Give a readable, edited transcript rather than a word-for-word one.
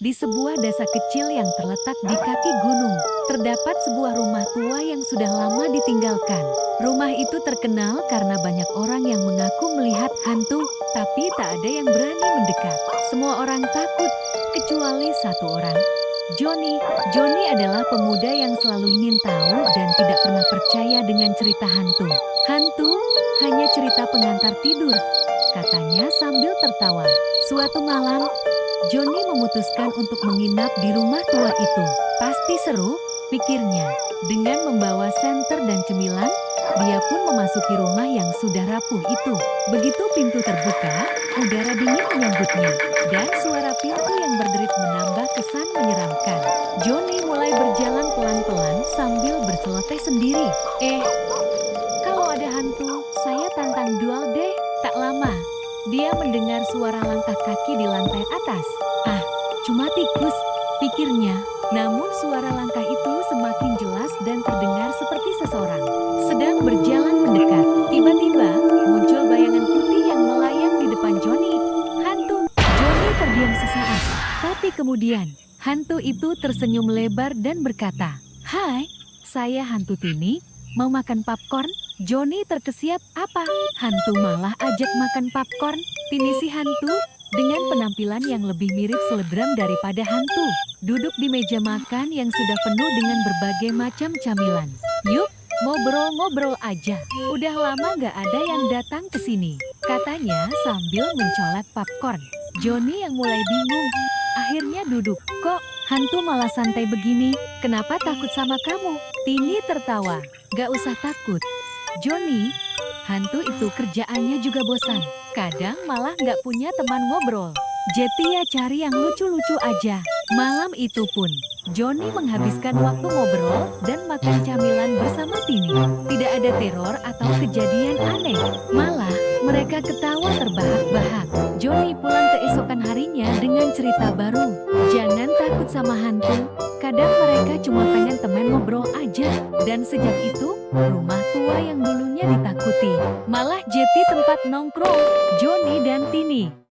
Di sebuah desa kecil yang terletak di kaki gunung, terdapat sebuah rumah tua yang sudah lama ditinggalkan. Rumah itu terkenal karena banyak orang yang mengaku melihat hantu, tapi tak ada yang berani mendekat. Semua orang takut, kecuali satu orang. Johnny. Johnny adalah pemuda yang selalu ingin tahu dan tidak pernah percaya dengan cerita hantu. Hantu hanya cerita pengantar tidur, katanya sambil tertawa. Suatu malam, Johnny memutuskan untuk menginap di rumah tua itu. Pasti seru, pikirnya. Dengan membawa senter dan cemilan, dia pun memasuki rumah yang sudah rapuh itu. Begitu pintu terbuka, udara dingin menyambutnya, dan suara pintu yang berderit menambah kesan menyeramkan. Johnny mulai berjalan pelan-pelan sambil berceloteh sendiri. Kalau ada hantu, saya tantang duel deh. Tak lama, dia mendengar suara langkah kaki di lantai atas. Cuma tikus, pikirnya. Namun suara langkah itu semakin jelas dan terdengar seperti seseorang sedang berjalan mendekat. Tiba-tiba, muncul bayangan putih yang melayang di depan Johnny. Hantu! Johnny terdiam sesaat. Tapi kemudian, hantu itu tersenyum lebar dan berkata, "Hai, saya hantu Tini. Mau makan popcorn?" Johnny terkesiap, "Apa? Hantu malah ajak makan popcorn?" Tini si hantu, dengan penampilan yang lebih mirip selebgram daripada hantu, duduk di meja makan yang sudah penuh dengan berbagai macam camilan. "Yuk, ngobrol-ngobrol aja. Udah lama gak ada yang datang ke sini," katanya sambil mencolek popcorn. Johnny yang mulai bingung, akhirnya duduk. "Kok hantu malah santai begini? Kenapa takut sama kamu?" Tini tertawa. "Gak usah takut, Johnny. Hantu itu kerjaannya juga bosan. Kadang malah nggak punya teman ngobrol. Jadi ya cari yang lucu-lucu aja." Malam itu pun, Johnny menghabiskan waktu ngobrol dan makan camilan bersama Tini. Tidak ada teror atau kejadian aneh. Malah, mereka ketawa terbahak-bahak. Johnny pulang keesokan harinya dengan cerita baru. Jangan takut sama hantu. Kadang mereka cuma pengen teman ngobrol aja. Dan sejak itu, rumah tua yang dulunya ditakuti malah jadi tempat nongkrong Johnny dan Tini.